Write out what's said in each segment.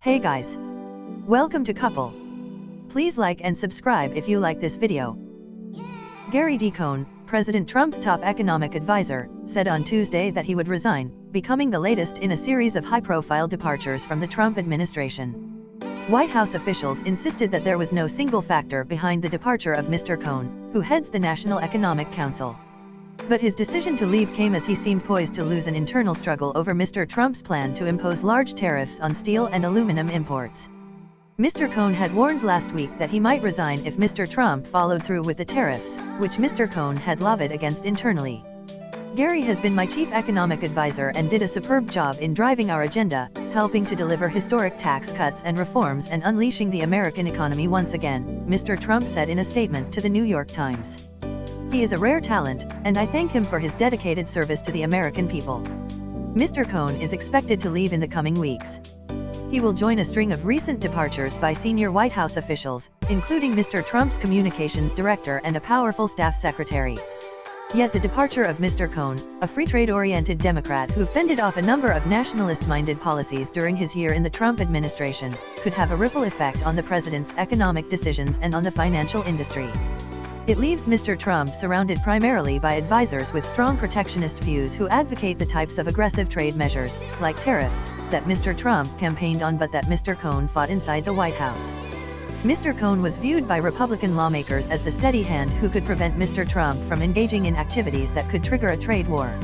Hey guys! Welcome to Couple. Please like and subscribe if you like this video. Gary D. Cohn, President Trump's top economic advisor, said on Tuesday that he would resign, becoming the latest in a series of high-profile departures from the Trump administration. White House officials insisted that there was no single factor behind the departure of Mr. Cohn, who heads the National Economic Council. But his decision to leave came as he seemed poised to lose an internal struggle over Mr. Trump's plan to impose large tariffs on steel and aluminum imports. Mr. Cohn had warned last week that he might resign if Mr. Trump followed through with the tariffs, which Mr. Cohn had lobbied against internally. Gary has been my chief economic advisor and did a superb job in driving our agenda, helping to deliver historic tax cuts and reforms and unleashing the American economy once again, Mr. Trump said in a statement to the New York Times. He is a rare talent, and I thank him for his dedicated service to the American people. Mr. Cohn is expected to leave in the coming weeks. He will join a string of recent departures by senior White House officials, including Mr. Trump's communications director and a powerful staff secretary. Yet the departure of Mr. Cohn, a free trade-oriented Democrat who fended off a number of nationalist-minded policies during his year in the Trump administration, could have a ripple effect on the president's economic decisions and on the financial industry. It leaves Mr. Trump surrounded primarily by advisors with strong protectionist views who advocate the types of aggressive trade measures, like tariffs, that Mr. Trump campaigned on but that Mr. Cohn fought inside the White House. Mr. Cohn was viewed by Republican lawmakers as the steady hand who could prevent Mr. Trump from engaging in activities that could trigger a trade war.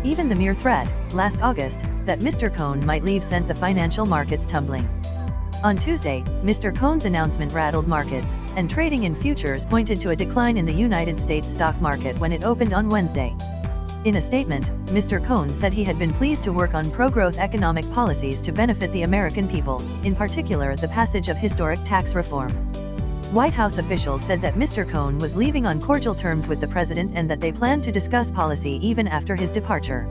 Even the mere threat, last August, that Mr. Cohn might leave sent the financial markets tumbling. On Tuesday, Mr. Cohn's announcement rattled markets, and trading in futures pointed to a decline in the United States stock market when it opened on Wednesday. In a statement, Mr. Cohn said he had been pleased to work on pro-growth economic policies to benefit the American people, in particular the passage of historic tax reform. White House officials said that Mr. Cohn was leaving on cordial terms with the president and that they planned to discuss policy even after his departure.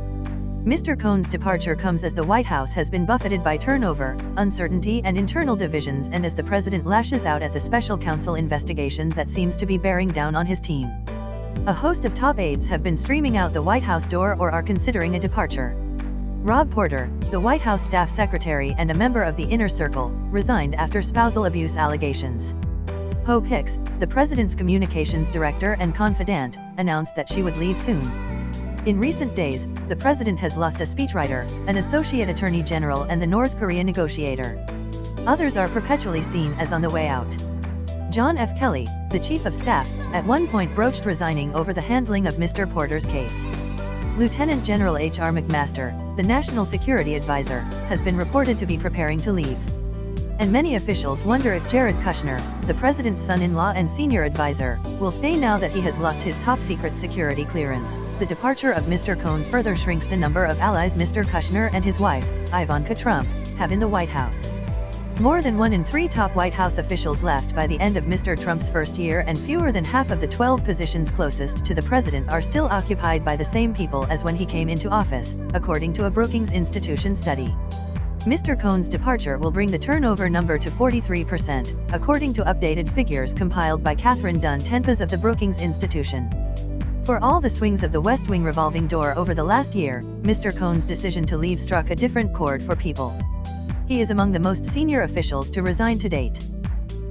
Mr. Cohn's departure comes as the White House has been buffeted by turnover, uncertainty and internal divisions, and as the president lashes out at the special counsel investigation that seems to be bearing down on his team. A host of top aides have been streaming out the White House door or are considering a departure. Rob Porter, the White House staff secretary and a member of the Inner Circle, resigned after spousal abuse allegations. Hope Hicks, the president's communications director and confidant, announced that she would leave soon. In recent days, the president has lost a speechwriter, an associate attorney general and the North Korea negotiator. Others are perpetually seen as on the way out. John F. Kelly, the chief of staff, at one point broached resigning over the handling of Mr. Porter's case. Lieutenant General H.R. McMaster, the national security advisor, has been reported to be preparing to leave. And many officials wonder if Jared Kushner, the president's son-in-law and senior advisor, will stay now that he has lost his top-secret security clearance. The departure of Mr. Cohn further shrinks the number of allies Mr. Kushner and his wife, Ivanka Trump, have in the White House. More than 1 in 3 top White House officials left by the end of Mr. Trump's first year, and fewer than half of the 12 positions closest to the president are still occupied by the same people as when he came into office, according to a Brookings Institution study. Mr. Cohn's departure will bring the turnover number to 43%, according to updated figures compiled by Catherine Dunn Tenpas of the Brookings Institution. For all the swings of the West Wing revolving door over the last year, Mr. Cohn's decision to leave struck a different chord for people. He is among the most senior officials to resign to date.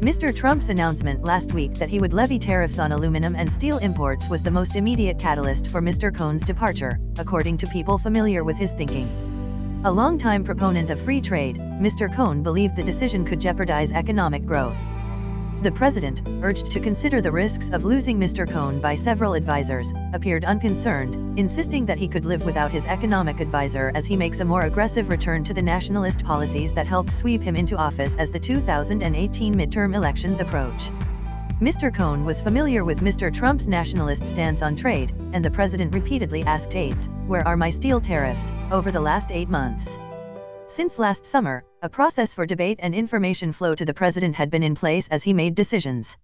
Mr. Trump's announcement last week that he would levy tariffs on aluminum and steel imports was the most immediate catalyst for Mr. Cohn's departure, according to people familiar with his thinking. A longtime proponent of free trade, Mr. Cohn believed the decision could jeopardize economic growth. The president, urged to consider the risks of losing Mr. Cohn by several advisors, appeared unconcerned, insisting that he could live without his economic advisor as he makes a more aggressive return to the nationalist policies that helped sweep him into office as the 2018 midterm elections approach. Mr. Cohn was familiar with Mr. Trump's nationalist stance on trade, and the president repeatedly asked aides, "Where are my steel tariffs?" over the last 8 months. Since last summer, a process for debate and information flow to the president had been in place as he made decisions.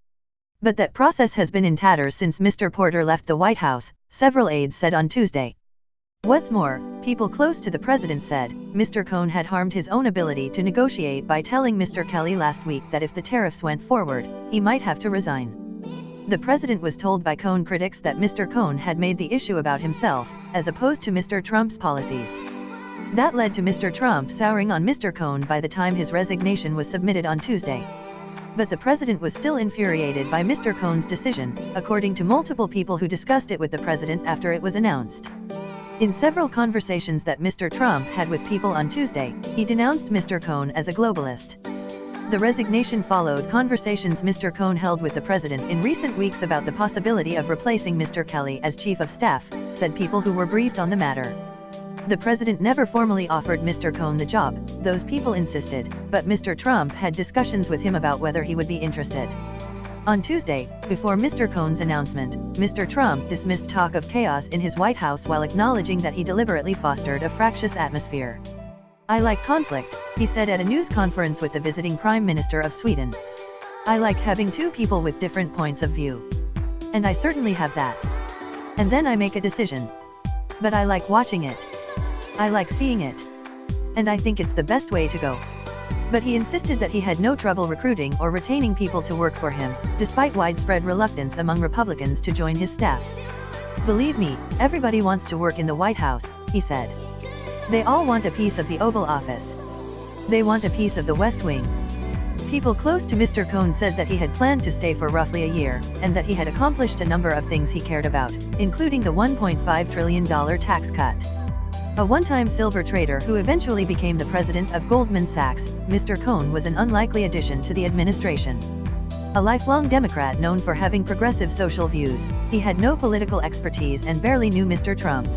But that process has been in tatters since Mr. Porter left the White House, several aides said on Tuesday. What's more, people close to the president said, Mr. Cohn had harmed his own ability to negotiate by telling Mr. Kelly last week that if the tariffs went forward, he might have to resign. The president was told by Cohn critics that Mr. Cohn had made the issue about himself, as opposed to Mr. Trump's policies. That led to Mr. Trump souring on Mr. Cohn by the time his resignation was submitted on Tuesday. But the president was still infuriated by Mr. Cohn's decision, according to multiple people who discussed it with the president after it was announced. In several conversations that Mr. Trump had with people on Tuesday, he denounced Mr. Cohn as a globalist. The resignation followed conversations Mr. Cohn held with the president in recent weeks about the possibility of replacing Mr. Kelly as chief of staff, said people who were briefed on the matter. The president never formally offered Mr. Cohn the job, those people insisted, but Mr. Trump had discussions with him about whether he would be interested. On Tuesday, before Mr. Cohn's announcement, Mr. Trump dismissed talk of chaos in his White House while acknowledging that he deliberately fostered a fractious atmosphere. "I like conflict," he said at a news conference with the visiting Prime Minister of Sweden. "I like having two people with different points of view. And I certainly have that. And then I make a decision. But I like watching it. I like seeing it. And I think it's the best way to go." But he insisted that he had no trouble recruiting or retaining people to work for him, despite widespread reluctance among Republicans to join his staff. "Believe me, everybody wants to work in the White House," he said. "They all want a piece of the Oval Office. They want a piece of the West Wing." People close to Mr. Cohn said that he had planned to stay for roughly a year, and that he had accomplished a number of things he cared about, including the $1.5 trillion tax cut. A one-time silver trader who eventually became the president of Goldman Sachs, Mr. Cohn was an unlikely addition to the administration. A lifelong Democrat known for having progressive social views, he had no political expertise and barely knew Mr. Trump.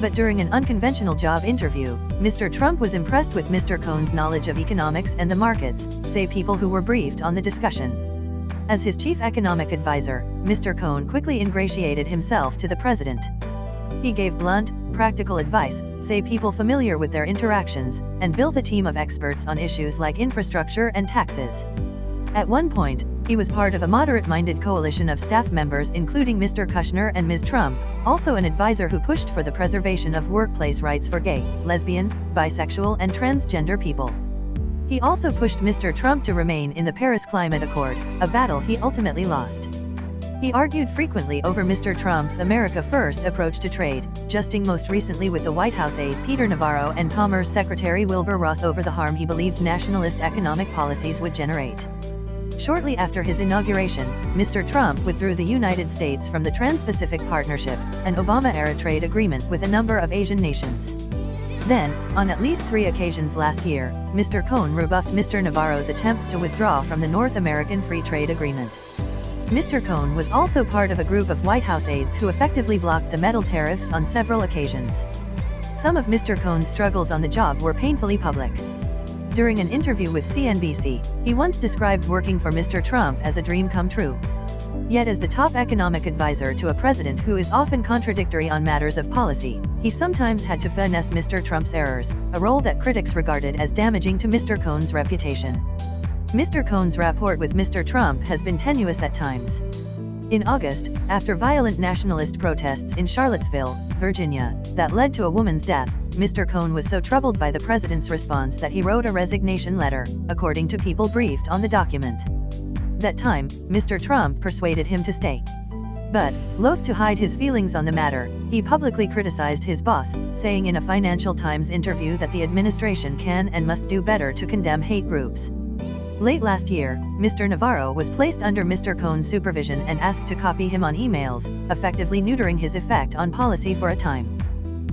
But during an unconventional job interview, Mr. Trump was impressed with Mr. Cohn's knowledge of economics and the markets, say people who were briefed on the discussion. As his chief economic advisor, Mr. Cohn quickly ingratiated himself to the president. He gave blunt, practical advice, say people familiar with their interactions, and built a team of experts on issues like infrastructure and taxes. At one point, he was part of a moderate-minded coalition of staff members including Mr. Kushner and Ms. Trump, also an advisor who pushed for the preservation of workplace rights for gay, lesbian, bisexual and transgender people. He also pushed Mr. Trump to remain in the Paris Climate Accord, a battle he ultimately lost. He argued frequently over Mr. Trump's America First approach to trade, justing most recently with the White House aide Peter Navarro and Commerce Secretary Wilbur Ross over the harm he believed nationalist economic policies would generate. Shortly after his inauguration, Mr. Trump withdrew the United States from the Trans-Pacific Partnership, an Obama-era trade agreement with a number of Asian nations. Then, on at least 3 occasions last year, Mr. Cohn rebuffed Mr. Navarro's attempts to withdraw from the North American Free Trade Agreement. Mr. Cohn was also part of a group of White House aides who effectively blocked the metal tariffs on several occasions. Some of Mr. Cohn's struggles on the job were painfully public. During an interview with CNBC, he once described working for Mr. Trump as a dream come true. Yet as the top economic advisor to a president who is often contradictory on matters of policy, he sometimes had to finesse Mr. Trump's errors, a role that critics regarded as damaging to Mr. Cohn's reputation. Mr. Cohn's rapport with Mr. Trump has been tenuous at times. In August, after violent nationalist protests in Charlottesville, Virginia, that led to a woman's death, Mr. Cohn was so troubled by the president's response that he wrote a resignation letter, according to people briefed on the document. That time, Mr. Trump persuaded him to stay. But, loath to hide his feelings on the matter, he publicly criticized his boss, saying in a Financial Times interview that the administration can and must do better to condemn hate groups. Late last year, Mr. Navarro was placed under Mr. Cohn's supervision and asked to copy him on emails, effectively neutering his effect on policy for a time.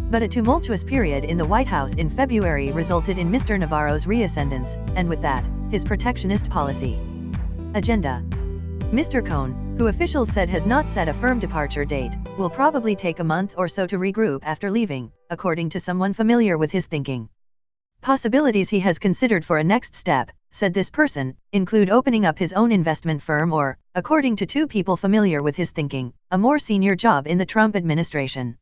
But a tumultuous period in the White House in February resulted in Mr. Navarro's reascendance, and with that, his protectionist policy agenda. Mr. Cohn, who officials said has not set a firm departure date, will probably take a month or so to regroup after leaving, according to someone familiar with his thinking. Possibilities he has considered for a next step, said this person, include opening up his own investment firm or, according to 2 people familiar with his thinking, a more senior job in the Trump administration.